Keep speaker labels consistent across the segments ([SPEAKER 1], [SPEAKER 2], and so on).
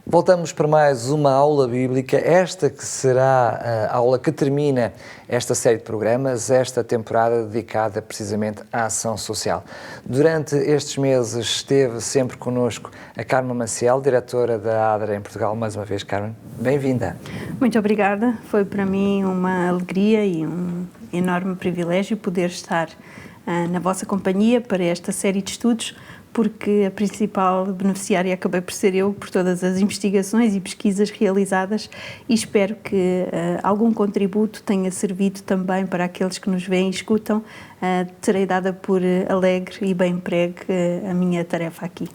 [SPEAKER 1] Voltamos para mais uma aula bíblica, esta que será a aula que termina esta série de programas, esta temporada dedicada precisamente à ação social. Durante estes meses esteve sempre connosco a Carmen Maciel, diretora da ADRA em Portugal. Mais uma vez, Carmen, bem-vinda.
[SPEAKER 2] Muito obrigada, foi para mim uma alegria e um enorme privilégio poder estar na vossa companhia para esta série de estudos, porque a principal beneficiária acabei por ser eu, por todas as investigações e pesquisas realizadas, e espero que algum contributo tenha servido também para aqueles que nos veem e escutam. Terei dada por alegre e bem empregue a minha tarefa aqui.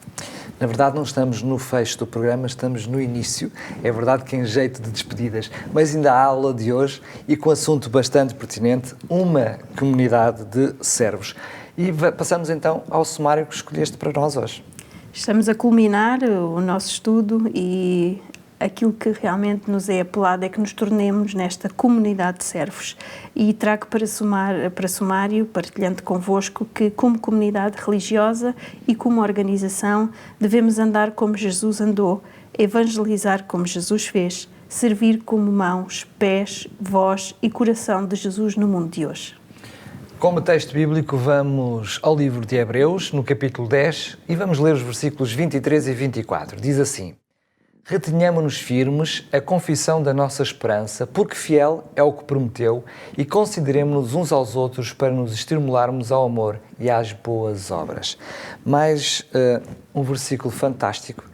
[SPEAKER 1] Na verdade, não estamos no fecho do programa, estamos no início. É verdade que em jeito de despedidas, mas ainda há a aula de hoje e com um assunto bastante pertinente, uma comunidade de servos. E passamos então ao sumário que escolheste para nós hoje.
[SPEAKER 2] Estamos a culminar o nosso estudo e aquilo que realmente nos é apelado é que nos tornemos nesta comunidade de servos. E trago para sumário, partilhando convosco, que como comunidade religiosa e como organização devemos andar como Jesus andou, evangelizar como Jesus fez, servir como mãos, pés, voz e coração de Jesus no mundo de hoje.
[SPEAKER 1] Como texto bíblico, vamos ao livro de Hebreus, no capítulo 10, e vamos ler os versículos 23 e 24. Diz assim: Retenhamo-nos firmes a confissão da nossa esperança, porque fiel é o que prometeu, e consideremo-nos uns aos outros para nos estimularmos ao amor e às boas obras. Mais um versículo fantástico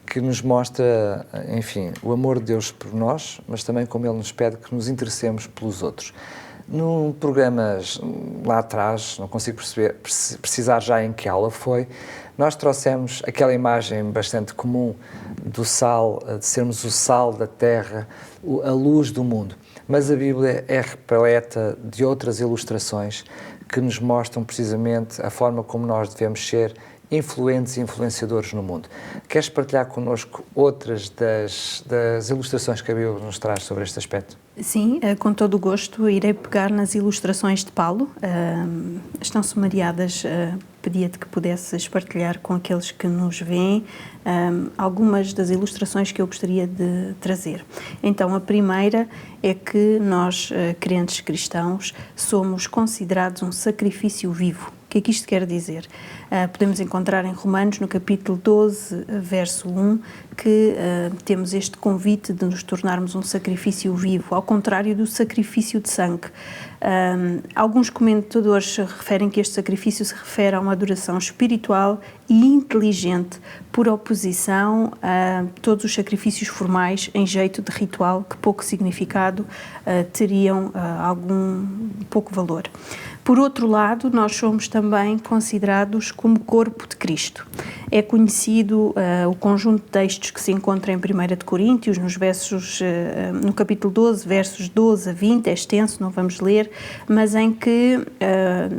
[SPEAKER 1] que nos mostra, enfim, o amor de Deus por nós, mas também como Ele nos pede que nos interessemos pelos outros. Num programas lá atrás, não consigo precisar já em que aula foi, nós trouxemos aquela imagem bastante comum do sal, de sermos o sal da terra, a luz do mundo. Mas a Bíblia é repleta de outras ilustrações que nos mostram precisamente a forma como nós devemos ser influentes e influenciadores no mundo. Queres partilhar connosco outras das ilustrações que a Bíblia nos traz sobre este aspecto?
[SPEAKER 2] Sim, com todo o gosto irei pegar nas ilustrações de Paulo. Estão sumariadas, pedia-te que pudesses partilhar com aqueles que nos veem algumas das ilustrações que eu gostaria de trazer. Então, a primeira é que nós, crentes cristãos, somos considerados um sacrifício vivo. O que é que isto quer dizer? Podemos encontrar em Romanos, no capítulo 12, verso 1, que temos este convite de nos tornarmos um sacrifício vivo, ao contrário do sacrifício de sangue. Alguns comentadores referem que este sacrifício se refere a uma adoração espiritual e inteligente, por oposição a todos os sacrifícios formais em jeito de ritual, que pouco significado teriam, algum pouco valor. Por outro lado, nós somos também considerados como corpo de Cristo. É conhecido o conjunto de textos que se encontra em 1 Coríntios, no capítulo 12, versos 12 a 20, é extenso, não vamos ler, mas em que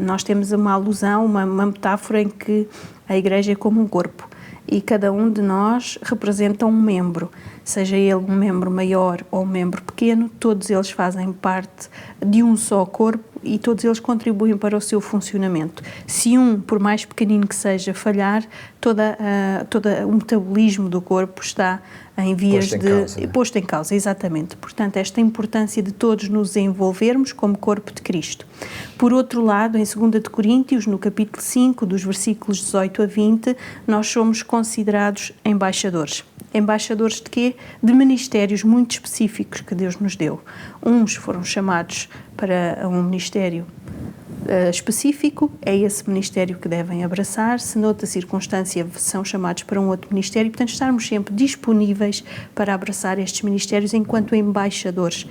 [SPEAKER 2] nós temos uma alusão, uma metáfora em que a Igreja é como um corpo e cada um de nós representa um membro, seja ele um membro maior ou um membro pequeno, todos eles fazem parte de um só corpo e todos eles contribuem para o seu funcionamento. Se um, por mais pequenino que seja, falhar, todo o metabolismo do corpo está em vias posto em causa, exatamente. Portanto, esta importância de todos nos envolvermos como corpo de Cristo. Por outro lado, em 2 Coríntios, no capítulo 5, dos versículos 18 a 20, nós somos considerados embaixadores. Embaixadores de quê? De ministérios muito específicos que Deus nos deu. Uns foram chamados para um ministério específico, é esse ministério que devem abraçar, se noutra circunstância são chamados para um outro ministério, portanto estarmos sempre disponíveis para abraçar estes ministérios enquanto embaixadores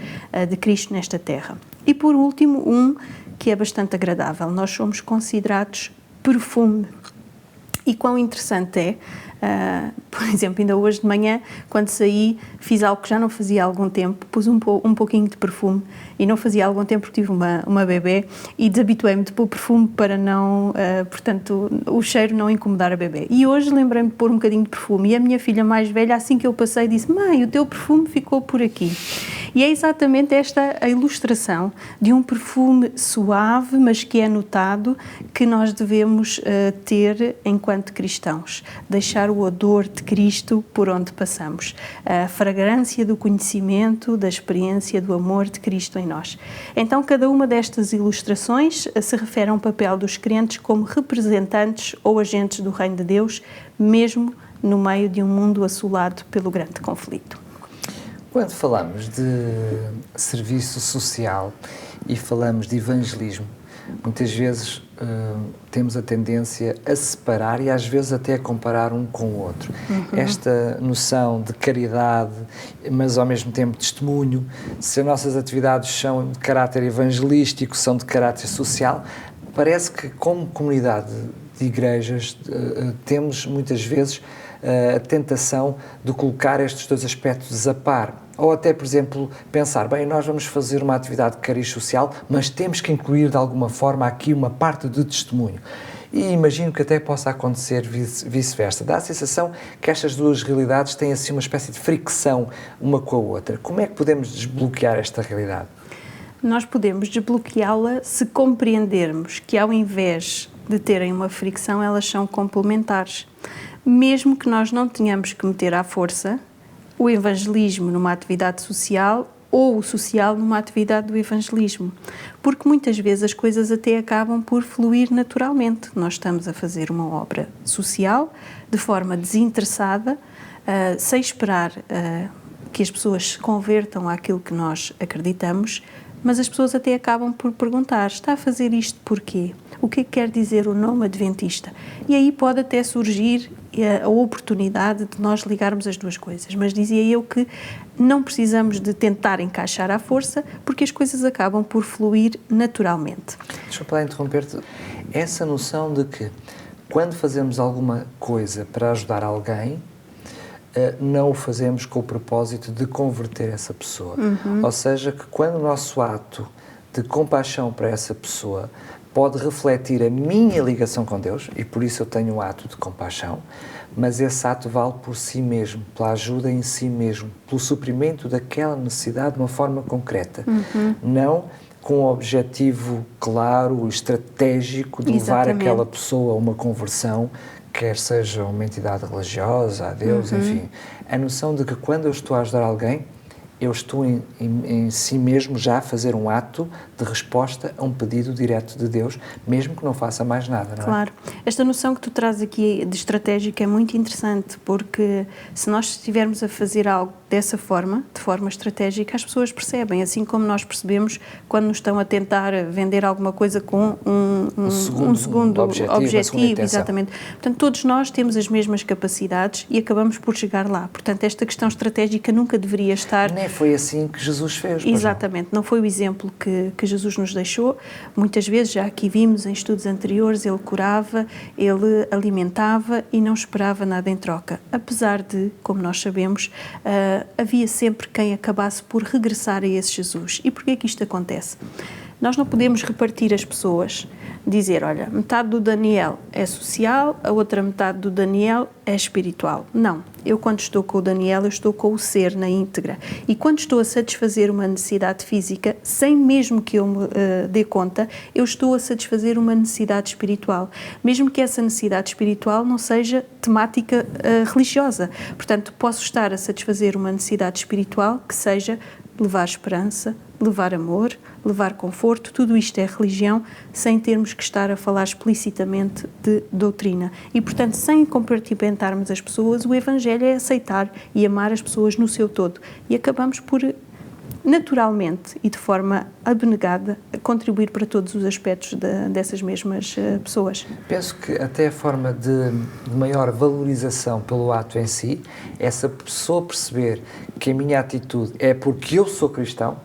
[SPEAKER 2] de Cristo nesta terra. E por último, um que é bastante agradável, nós somos considerados perfume. E quão interessante é, por exemplo, ainda hoje de manhã, quando saí, fiz algo que já não fazia há algum tempo, pus um pouquinho de perfume, e não fazia há algum tempo porque tive uma bebê, e desabituei-me de pôr perfume para não, portanto, o cheiro não incomodar a bebê. E hoje lembrei-me de pôr um bocadinho de perfume, e a minha filha mais velha, assim que eu passei, disse: Mãe, o teu perfume ficou por aqui. E é exatamente esta a ilustração de um perfume suave, mas que é notado, que nós devemos ter enquanto cristãos. Deixar espalhar o odor de Cristo por onde passamos. A fragrância do conhecimento, da experiência do amor de Cristo em nós. Então, cada uma destas ilustrações se refere a um papel dos crentes como representantes ou agentes do Reino de Deus, mesmo no meio de um mundo assolado pelo grande conflito.
[SPEAKER 1] Quando falamos de serviço social e falamos de evangelismo, muitas vezes temos a tendência a separar e às vezes até a comparar um com o outro. Esta noção de caridade, mas ao mesmo tempo testemunho, se as nossas atividades são de caráter evangelístico, são de caráter social, parece que como comunidade de igrejas temos muitas vezes a tentação de colocar estes dois aspectos a par. Ou até, por exemplo, pensar, bem, nós vamos fazer uma atividade de cariz social, mas temos que incluir de alguma forma aqui uma parte de testemunho. E imagino que até possa acontecer vice-versa. Dá a sensação que estas duas realidades têm assim uma espécie de fricção uma com a outra. Como é que podemos desbloquear esta realidade?
[SPEAKER 2] Nós podemos desbloqueá-la se compreendermos que, ao invés de terem uma fricção, elas são complementares. Mesmo que nós não tenhamos que meter à força o evangelismo numa atividade social ou o social numa atividade do evangelismo. Porque muitas vezes as coisas até acabam por fluir naturalmente. Nós estamos a fazer uma obra social de forma desinteressada, sem esperar que as pessoas se convertam àquilo que nós acreditamos, mas as pessoas até acabam por perguntar, está a fazer isto porquê? O que é que quer dizer o nome adventista? E aí pode até surgir a oportunidade de nós ligarmos as duas coisas. Mas dizia eu que não precisamos de tentar encaixar à força, porque as coisas acabam por fluir naturalmente.
[SPEAKER 1] Deixa-me lá interromper-te. Essa noção de que quando fazemos alguma coisa para ajudar alguém, não o fazemos com o propósito de converter essa pessoa. Ou seja, que quando o nosso ato de compaixão para essa pessoa pode refletir a minha ligação com Deus, e por isso eu tenho um ato de compaixão, mas esse ato vale por si mesmo, pela ajuda em si mesmo, pelo suprimento daquela necessidade de uma forma concreta. Não com um objetivo claro, estratégico, de levar aquela pessoa a uma conversão, quer seja uma entidade religiosa, a Deus, enfim. A noção de que quando eu estou a ajudar alguém, eu estou em si mesmo já a fazer um ato de resposta a um pedido direto de Deus, mesmo que não faça mais nada, não é?
[SPEAKER 2] Claro. Esta noção que tu trazes aqui de estratégica é muito interessante, porque se nós estivermos a fazer algo dessa forma, de forma estratégica, as pessoas percebem, assim como nós percebemos quando nos estão a tentar vender alguma coisa com um segundo objetivo, exatamente. Portanto, todos nós temos as mesmas capacidades e acabamos por chegar lá. Portanto, esta questão estratégica nunca deveria estar...
[SPEAKER 1] Nem foi assim que Jesus fez.
[SPEAKER 2] Exatamente, não foi o exemplo que Jesus nos deixou. Muitas vezes, já aqui vimos em estudos anteriores, ele curava, ele alimentava e não esperava nada em troca. Apesar de, como nós sabemos, havia sempre quem acabasse por regressar a esse Jesus. E porquê que isto acontece? Nós não podemos repartir as pessoas, dizer, olha, metade do Daniel é social, a outra metade do Daniel é espiritual. Não, eu quando estou com o Daniel, eu estou com o ser na íntegra. E quando estou a satisfazer uma necessidade física, sem mesmo que eu me dê conta, eu estou a satisfazer uma necessidade espiritual. Mesmo que essa necessidade espiritual não seja temática religiosa. Portanto, posso estar a satisfazer uma necessidade espiritual que seja levar esperança, levar amor, levar conforto, tudo isto é religião, sem termos que estar a falar explicitamente de doutrina. E, portanto, sem compartimentarmos as pessoas, o Evangelho é aceitar e amar as pessoas no seu todo. E acabamos por, naturalmente e de forma abnegada, contribuir para todos os aspectos dessas mesmas pessoas.
[SPEAKER 1] Penso que até a forma de maior valorização pelo ato em si, essa pessoa perceber que a minha atitude é porque eu sou cristão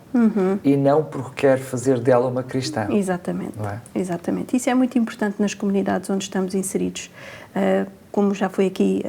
[SPEAKER 1] e não porque quero fazer dela uma cristã.
[SPEAKER 2] Exatamente,
[SPEAKER 1] não é?
[SPEAKER 2] Exatamente. Isso é muito importante nas comunidades onde estamos inseridos. Como já foi aqui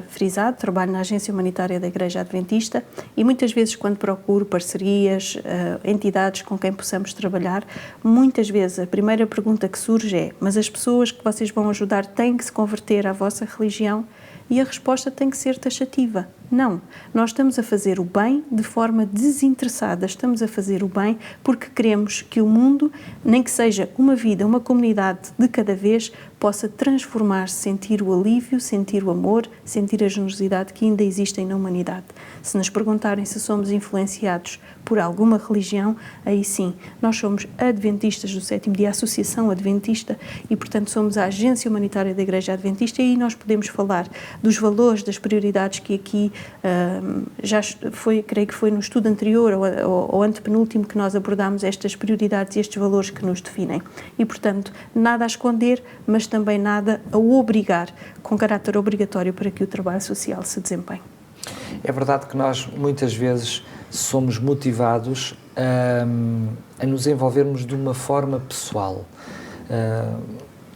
[SPEAKER 2] frisado, trabalho na Agência Humanitária da Igreja Adventista e muitas vezes quando procuro parcerias, entidades com quem possamos trabalhar, muitas vezes a primeira pergunta que surge é: mas as pessoas que vocês vão ajudar têm que se converter à vossa religião? E a resposta tem que ser taxativa. Não, nós estamos a fazer o bem de forma desinteressada, estamos a fazer o bem porque queremos que o mundo, nem que seja uma vida, uma comunidade de cada vez, possa transformar-se, sentir o alívio, sentir o amor, sentir a generosidade que ainda existem na humanidade. Se nos perguntarem se somos influenciados por alguma religião, aí sim, nós somos adventistas do sétimo dia, a Associação Adventista, e portanto somos a agência humanitária da Igreja Adventista, e aí nós podemos falar dos valores, das prioridades que aqui já foi, creio que foi no estudo anterior ou antepenúltimo que nós abordámos estas prioridades e estes valores que nos definem. E portanto, nada a esconder, mas também nada a obrigar, com caráter obrigatório para que o trabalho social se desempenhe.
[SPEAKER 1] É verdade que nós muitas vezes somos motivados a nos envolvermos de uma forma pessoal,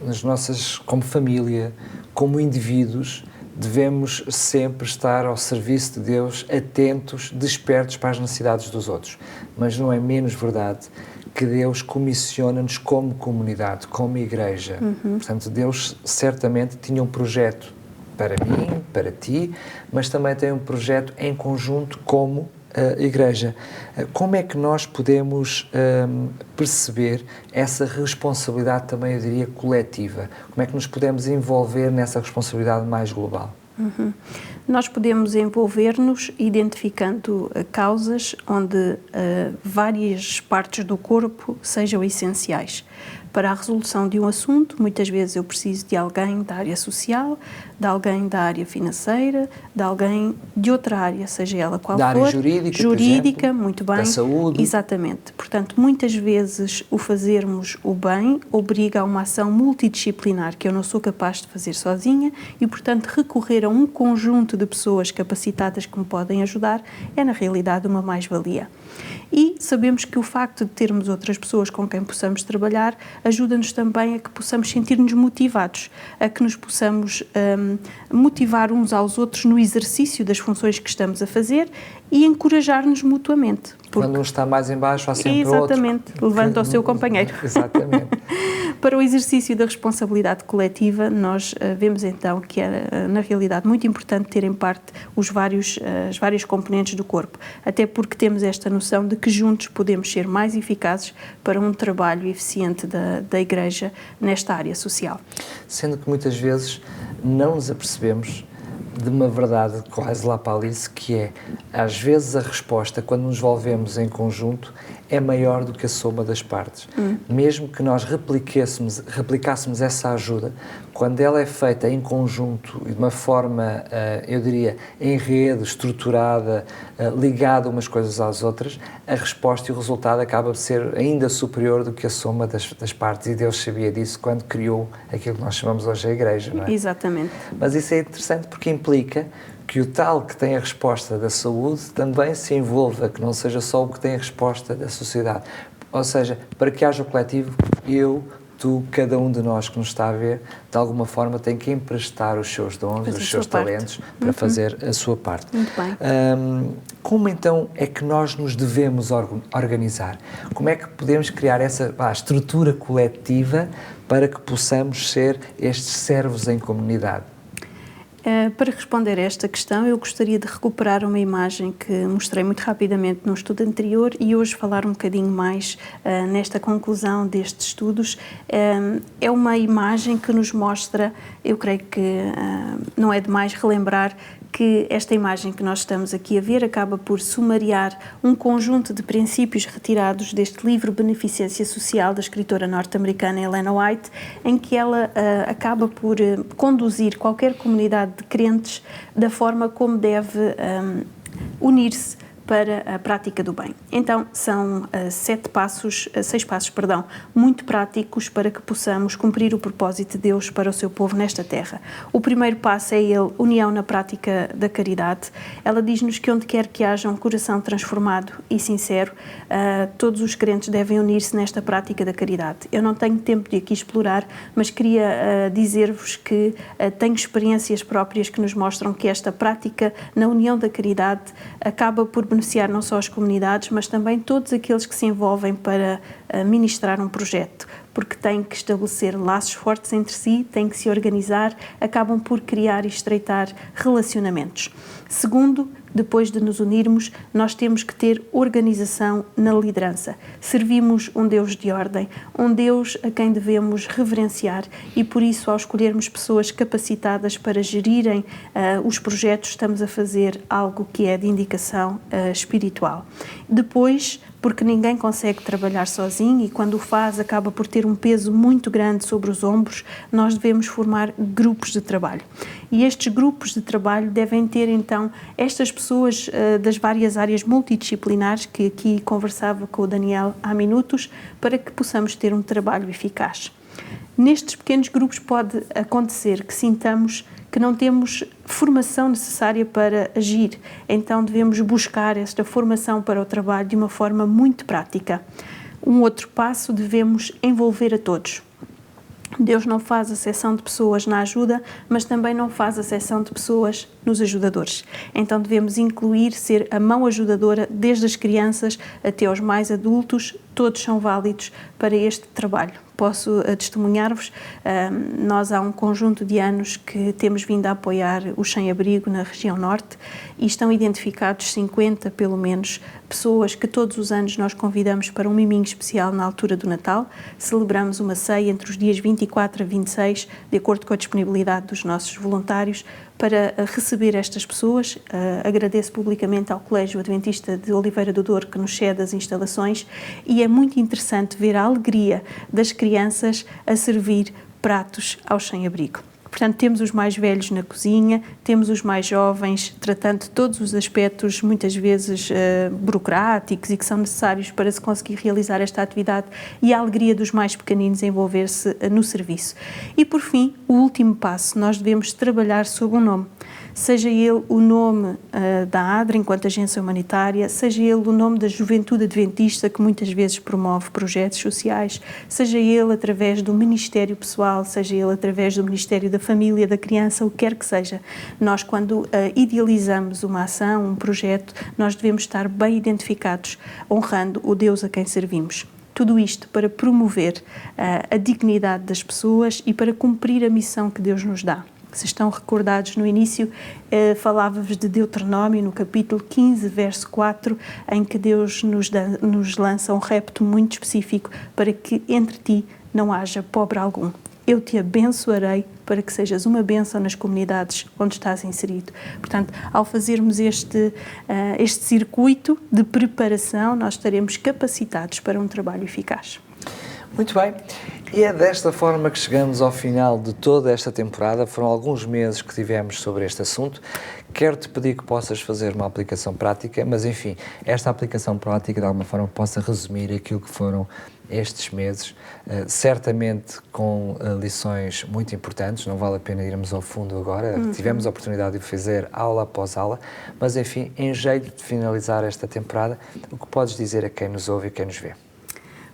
[SPEAKER 1] nas nossas, como família, como indivíduos, devemos sempre estar ao serviço de Deus, atentos, despertos para as necessidades dos outros. Mas não é menos verdade que Deus comissiona-nos como comunidade, como igreja. Portanto, Deus certamente tinha um projeto para mim, para ti, mas também tem um projeto em conjunto como igreja. Como é que nós podemos perceber essa responsabilidade também, eu diria, coletiva? Como é que nos podemos envolver nessa responsabilidade mais global?
[SPEAKER 2] Nós podemos envolver-nos identificando causas onde várias partes do corpo sejam essenciais. Para a resolução de um assunto, muitas vezes eu preciso de alguém da área social, de alguém da área financeira, de alguém de outra área, seja ela qual for.
[SPEAKER 1] Da área jurídica,
[SPEAKER 2] jurídica, muito bem.
[SPEAKER 1] Da saúde.
[SPEAKER 2] Exatamente. Portanto, muitas vezes o fazermos o bem obriga a uma ação multidisciplinar que eu não sou capaz de fazer sozinha e, portanto, recorrer a um conjunto de pessoas capacitadas que me podem ajudar é, na realidade, uma mais-valia. E sabemos que o facto de termos outras pessoas com quem possamos trabalhar ajuda-nos também a que possamos sentir-nos motivados, a que nos possamos motivar uns aos outros no exercício das funções que estamos a fazer e encorajar-nos mutuamente.
[SPEAKER 1] Quando um está mais em baixo, há sempre outro.
[SPEAKER 2] Exatamente, levanta o seu companheiro.
[SPEAKER 1] Exatamente.
[SPEAKER 2] Para o exercício da responsabilidade coletiva, nós vemos então que é, na realidade, muito importante ter em parte as várias componentes do corpo, até porque temos esta noção de que juntos podemos ser mais eficazes para um trabalho eficiente da Igreja nesta área social.
[SPEAKER 1] Sendo que muitas vezes não nos apercebemos de uma verdade quase lá para Alice, que é, às vezes a resposta, quando nos envolvemos em conjunto, é maior do que a soma das partes. Mesmo que nós replicássemos essa ajuda, quando ela é feita em conjunto e de uma forma, eu diria, em rede, estruturada, ligada umas coisas às outras, a resposta e o resultado acaba de ser ainda superior do que a soma das partes. E Deus sabia disso quando criou aquilo que nós chamamos hoje a Igreja, não é?
[SPEAKER 2] Exatamente.
[SPEAKER 1] Mas isso é interessante porque implica que o tal que tem a resposta da saúde também se envolva, que não seja só o que tem a resposta da sociedade. Ou seja, para que haja o coletivo, eu, tu, cada um de nós que nos está a ver, de alguma forma tem que emprestar os seus dons, os seus talentos para fazer a sua parte.
[SPEAKER 2] Muito bem.
[SPEAKER 1] Como então é que nós nos devemos organizar? Como é que podemos criar essa estrutura coletiva para que possamos ser estes servos em comunidade?
[SPEAKER 2] Para responder a esta questão, eu gostaria de recuperar uma imagem que mostrei muito rapidamente no estudo anterior e hoje falar um bocadinho mais nesta conclusão destes estudos. É uma imagem que nos mostra, eu creio que não é demais relembrar que esta imagem que nós estamos aqui a ver acaba por sumariar um conjunto de princípios retirados deste livro Beneficência Social da escritora norte-americana Ellen White, em que ela acaba por conduzir qualquer comunidade de crentes da forma como deve unir-se para a prática do bem. Então, são 6 passos, muito práticos para que possamos cumprir o propósito de Deus para o seu povo nesta terra. O primeiro passo é união na prática da caridade. Ela diz-nos que onde quer que haja um coração transformado e sincero, todos os crentes devem unir-se nesta prática da caridade. Eu não tenho tempo de aqui explorar, mas queria dizer-vos que tenho experiências próprias que nos mostram que esta prática na união da caridade acaba por beneficiar não só as comunidades, mas também todos aqueles que se envolvem para ministrar um projeto, porque têm que estabelecer laços fortes entre si, têm que se organizar, acabam por criar e estreitar relacionamentos. Segundo, depois de nos unirmos, nós temos que ter organização na liderança. Servimos um Deus de ordem, um Deus a quem devemos reverenciar e, por isso, ao escolhermos pessoas capacitadas para gerirem os projetos, estamos a fazer algo que é de indicação espiritual. Depois, porque ninguém consegue trabalhar sozinho e quando o faz acaba por ter um peso muito grande sobre os ombros, nós devemos formar grupos de trabalho. E estes grupos de trabalho devem ter então estas pessoas das várias áreas multidisciplinares que aqui conversava com o Daniel há minutos, para que possamos ter um trabalho eficaz. Nestes pequenos grupos pode acontecer que sintamos que não temos formação necessária para agir, então devemos buscar esta formação para o trabalho de uma forma muito prática. Um outro passo, devemos envolver a todos. Deus não faz acepção de pessoas na ajuda, mas também não faz acepção de pessoas nos ajudadores. Então devemos incluir, ser a mão ajudadora desde as crianças até aos mais adultos, todos são válidos para este trabalho. Posso testemunhar-vos, nós há um conjunto de anos que temos vindo a apoiar o Sem-Abrigo na região norte e estão identificados 50, pelo menos, pessoas que todos os anos nós convidamos para um miminho especial na altura do Natal. Celebramos uma ceia entre os dias 24 a 26, de acordo com a disponibilidade dos nossos voluntários, para receber estas pessoas. Agradeço publicamente ao Colégio Adventista de Oliveira do Douro que nos cede as instalações e é muito interessante ver a alegria das crianças a servir pratos aos sem-abrigo. Portanto, temos os mais velhos na cozinha, temos os mais jovens tratando de todos os aspectos, muitas vezes burocráticos e que são necessários para se conseguir realizar esta atividade, e a alegria dos mais pequeninos a envolver-se no serviço. E, por fim, o último passo, nós devemos trabalhar sob um nome. Seja ele o nome da ADRA enquanto agência humanitária, seja ele o nome da Juventude Adventista, que muitas vezes promove projetos sociais, seja ele através do Ministério Pessoal, seja ele através do Ministério da Família, da Criança, o que quer que seja. Nós, quando idealizamos uma ação, um projeto, nós devemos estar bem identificados, honrando o Deus a quem servimos. Tudo isto para promover a dignidade das pessoas e para cumprir a missão que Deus nos dá. Se estão recordados no início, falava-vos de Deuteronômio, no capítulo 15, verso 4, em que Deus nos lança um repto muito específico para que entre ti não haja pobre algum. Eu te abençoarei para que sejas uma bênção nas comunidades onde estás inserido. Portanto, ao fazermos este circuito de preparação, nós estaremos capacitados para um trabalho eficaz.
[SPEAKER 1] Muito bem, e é desta forma que chegamos ao final de toda esta temporada. Foram alguns meses que tivemos sobre este assunto. Quero-te pedir que possas fazer uma aplicação prática, mas enfim, esta aplicação prática de alguma forma possa resumir aquilo que foram estes meses, certamente com lições muito importantes. Não vale a pena irmos ao fundo agora, tivemos a oportunidade de fazer aula após aula, mas enfim, em jeito de finalizar esta temporada, o que podes dizer a quem nos ouve e quem nos vê?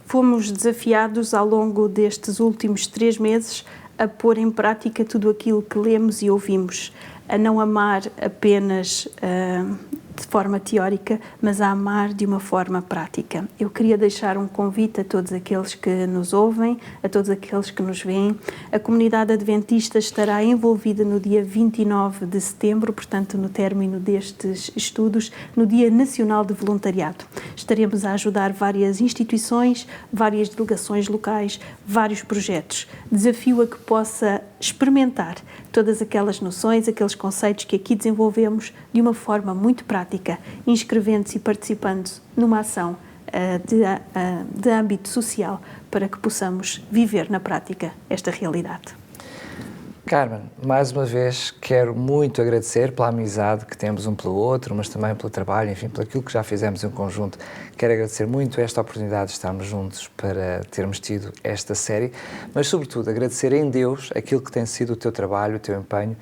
[SPEAKER 2] Fomos desafiados ao longo destes últimos 3 meses a pôr em prática tudo aquilo que lemos e ouvimos, a não amar apenas de forma teórica, mas a amar de uma forma prática. Eu queria deixar um convite a todos aqueles que nos ouvem, a todos aqueles que nos veem. A comunidade adventista estará envolvida no dia 29 de setembro, portanto, no término destes estudos, no Dia Nacional de Voluntariado. Estaremos a ajudar várias instituições, várias delegações locais, vários projetos. Desafio a que possa experimentar todas aquelas noções, aqueles conceitos que aqui desenvolvemos de uma forma muito prática, inscrevendo-se e participando numa ação de âmbito social para que possamos viver na prática esta realidade.
[SPEAKER 1] Carmen, mais uma vez quero muito agradecer pela amizade que temos um pelo outro, mas também pelo trabalho, enfim, pelo aquilo que já fizemos em conjunto. Quero agradecer muito esta oportunidade de estarmos juntos para termos tido esta série, mas sobretudo agradecer em Deus aquilo que tem sido o teu trabalho, o teu empenho,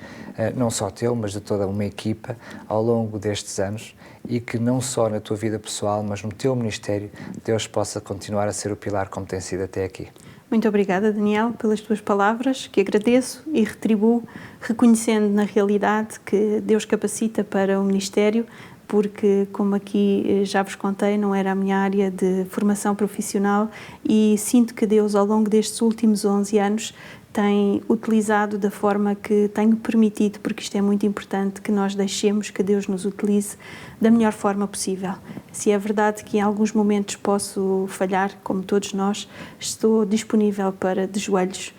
[SPEAKER 1] não só teu, mas de toda uma equipa ao longo destes anos, e que não só na tua vida pessoal, mas no teu ministério, Deus possa continuar a ser o pilar como tem sido até aqui.
[SPEAKER 2] Muito obrigada, Daniel, pelas tuas palavras, que agradeço e retribuo, reconhecendo na realidade que Deus capacita para o ministério, porque, como aqui já vos contei, não era a minha área de formação profissional e sinto que Deus, ao longo destes últimos 11 anos, tem utilizado da forma que tenho permitido, porque isto é muito importante, que nós deixemos que Deus nos utilize da melhor forma possível. Se é verdade que em alguns momentos posso falhar, como todos nós, estou disponível para, de joelhos,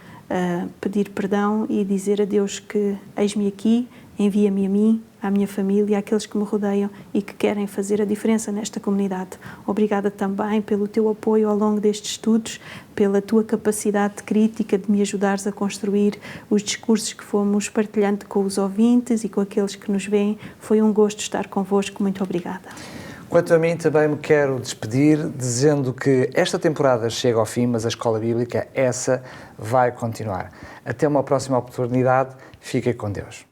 [SPEAKER 2] pedir perdão e dizer a Deus que eis-me aqui, envia-me a mim, à minha família, àqueles que me rodeiam e que querem fazer a diferença nesta comunidade. Obrigada também pelo teu apoio ao longo destes estudos, pela tua capacidade crítica de me ajudares a construir os discursos que fomos partilhando com os ouvintes e com aqueles que nos veem. Foi um gosto estar convosco. Muito obrigada.
[SPEAKER 1] Quanto a mim, também me quero despedir dizendo que esta temporada chega ao fim, mas a Escola Bíblica, essa vai continuar. Até uma próxima oportunidade. Fiquem com Deus.